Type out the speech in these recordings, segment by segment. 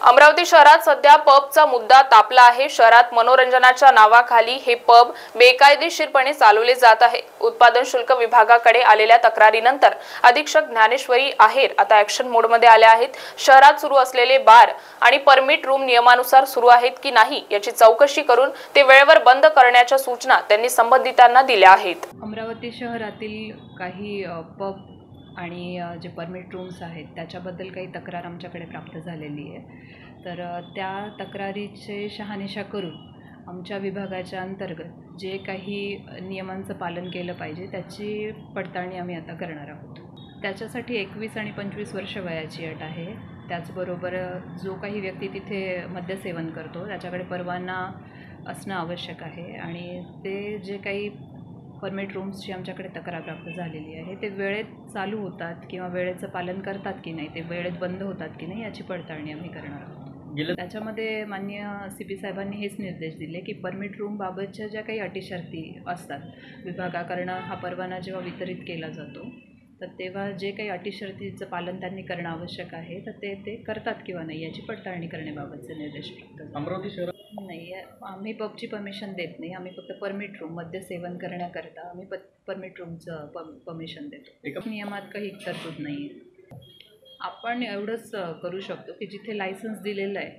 अमरावती शहरात सध्या पबचा मुद्दा तापला आहे। शहरात मनोरंजनाच्या नावाखाली हे पब बेकायदेशीरपणे चालवले जात आहे। उत्पादन शुल्क विभागाकडे आलेल्या तक्रारीनंतर अधीक्षक ज्ञानेश्वरी आहेर आता ऍक्शन मोडमध्ये आले आहेत। शहरात सुरू असलेले बार आणि परमिट रूम नियमानुसार सुरू आहेत की नाही याची चौकशी करून ते वेळेवर बंद करण्याच्या सूचना त्यांनी संबंधितांना दिल्या आहेत। अमरावती शहरातील काही पब आणि जे परमिट रूम्स आहेत त्याच्याबद्दल काही तक्रार आमच्याकडे प्राप्त झालेली आहे। तर त्या तक्रारीचे शहानिशा करून आमच्या विभागाच्या अंतर्गत जे काही नियमांचं पालन केलं पाहिजे त्याची पडताळणी आम्ही आता करणार आहोत। त्याच्यासाठी 21 आणि 25 वर्ष वयाची अट आहे। त्याचबरोबर जो काही व्यक्ती तिथे मद्यसेवन करतो त्याच्याकडे परवाना असणं आवश्यक आहे आणि ते जे काही परमिट रूम्सची आमच्याकडे तक्रार प्राप्त झालेली आहे ते वेळेत चालू होतात किंवा वेळेचं पालन करतात की नाही, ते वेळेत बंद होतात की नाही याची पडताळणी आम्ही करणार आहोत। त्याच्यामध्ये माननीय CP साहेबांनी हेच निर्देश दिले की परमिट रूम बाबतच्या ज्या काही अटी शर्ती असतात विभागाकडनं हा परवाना जेव्हा वितरित केला जातो तर तेव्हा जे काही अटी शर्तीचं पालन त्यांनी करणं आवश्यक आहे तर ते करतात किंवा नाही याची पडताळणी करण्याबाबतचे निर्देश प्राप्त झाले। अमरावती शहरात नाही, आम्ही पबची परमिशन देत नाही, आम्ही फक्त परमिट रूम मध्ये सेवन करण्याकरता आम्ही परमिट रूमचं परमिशन देतो। नियमात काही तरतूद नाही आहे। आपण एवढंच करू शकतो की जिथे लायसन्स दिलेलं आहे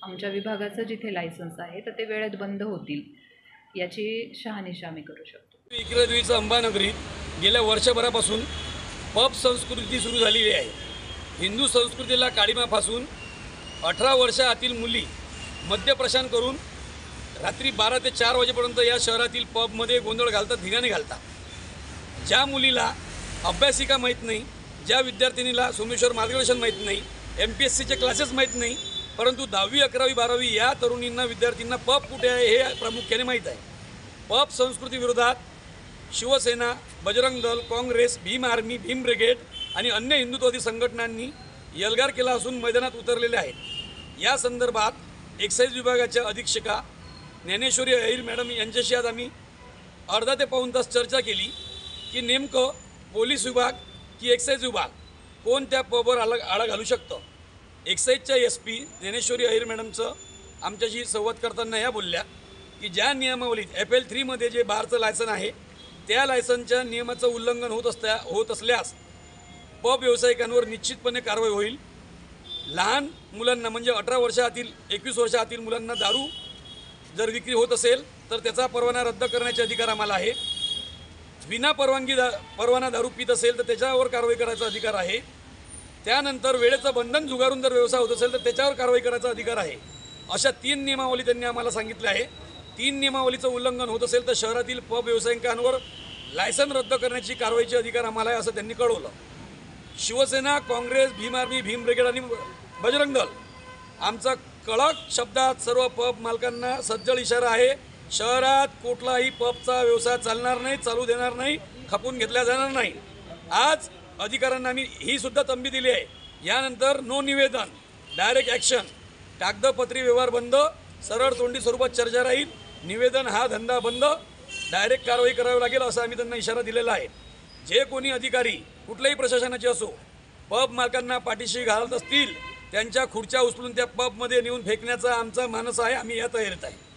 आमच्या विभागाचं जिथे लायसन्स आहे तर ते वेळेत बंद होतील याची शहानिशा आम्ही करू शकतो। विक्रेत्वीचं अंबानगरीत गेल्या वर्षभरापासून पब संस्कृती सुरू झालेली आहे। हिंदू संस्कृतीला काळीमा फासून 18 वर्षातील मुली मद्यप्रशान करून रात्री 12 ते 4 वाजेपर्यंत या शहरातील पबमध्ये गोंधळ घालतात, धिंगाणे घालतात। ज्या मुलीला अभ्यासिका माहीत नाही, ज्या विद्यार्थिनीला सोमेश्वर मार्गदर्शन माहीत नाही, MPSCचे क्लासेस माहीत नाही, परंतु 10वी 11वी 12वी या तरुणींना विद्यार्थ्यांना पब कुठे आहे हे प्रामुख्याने माहीत आहे। Pub संस्कृतीविरोधात Shiv Sena, Bajrang Dal, Congress, Bhim army, Bhim brigade आणि अन्य हिंदुत्ववादी संघटनांनी एल्गार केला असून मैदानात उतरलेले आहेत। या संदर्भात एक्साईज विभागाच्या अधीक्षका ज्ञानेश्वरी आहेर मॅडम यांच्याशी आज आम्ही अर्धा ते पाऊण तास चर्चा केली की नेमकं पोलीस विभाग की एक्साईज विभाग कोण त्या पबवर आळा घालू शकतं। एक्साईजच्या SP ज्ञानेश्वरी आहेर मॅडमचं आमच्याशी संवाद करताना या बोलल्या की ज्या नियमावलीत FL3 मध्ये जे बारचं लायसन आहे त्या लायसनच्या नियमाचं उल्लंघन होत असल्यास पब व्यावसायिकांवर निश्चितपणे कारवाई होईल। लहान मुलांना म्हणजे 18 वर्षातील 21 वर्षातील मुलांना दारू जर विक्री होत असेल तर त्याचा परवाना रद्द करण्याचे अधिकार आम्हाला आहे। विना परवाना दारू पित असेल तर त्याच्यावर कारवाई करायचा अधिकार आहे। त्यानंतर वेळेचं बंधन झुगारून जर व्यवसाय होत असेल तर त्याच्यावर कारवाई करायचा अधिकार आहे। अशा 3 नियमावली त्यांनी आम्हाला सांगितले आहे। 3 नियमावलीचं उल्लंघन होत असेल तर शहरातील पब व्यावसायिकांवर लायसन रद्द करण्याची कारवाईचे अधिकार आम्हाला आहे असं त्यांनी कळवलं। शिवसेना, काँग्रेस, भीम आर्मी, भीम ब्रिगेड आणि बजरंग दल आमचा कडक शब्दात सर्व पब मालकांना सज्जड इशारा आहे। शहरात कुठलाही पबचा व्यवसाय चालणार नाही, चालू देणार नाही, खपून घेतला जाणार नाही। आज अधिकाऱ्यांना आम्ही ही सुद्धा तंबी दिली आहे। यानंतर नो निवेदन, डायरेक्ट ॲक्शन, कागदपत्री व्यवहार बंद, सरळ तोंडी स्वरूपात चर्चा राहील, निवेदन हा धंदा बंद, डायरेक्ट कारवाई करावी लागेल असा आम्ही त्यांना इशारा दिलेला आहे। जे कोणी अधिकारी कुठल्याही प्रशासनाचे असो पब मालकांना पाठीशी घालत असतील त्यांच्या खुर्च्या उचलून त्या पबमध्ये नेऊन फेकण्याचा आमचा मानस आहे। आम्ही या तयारीत आहे।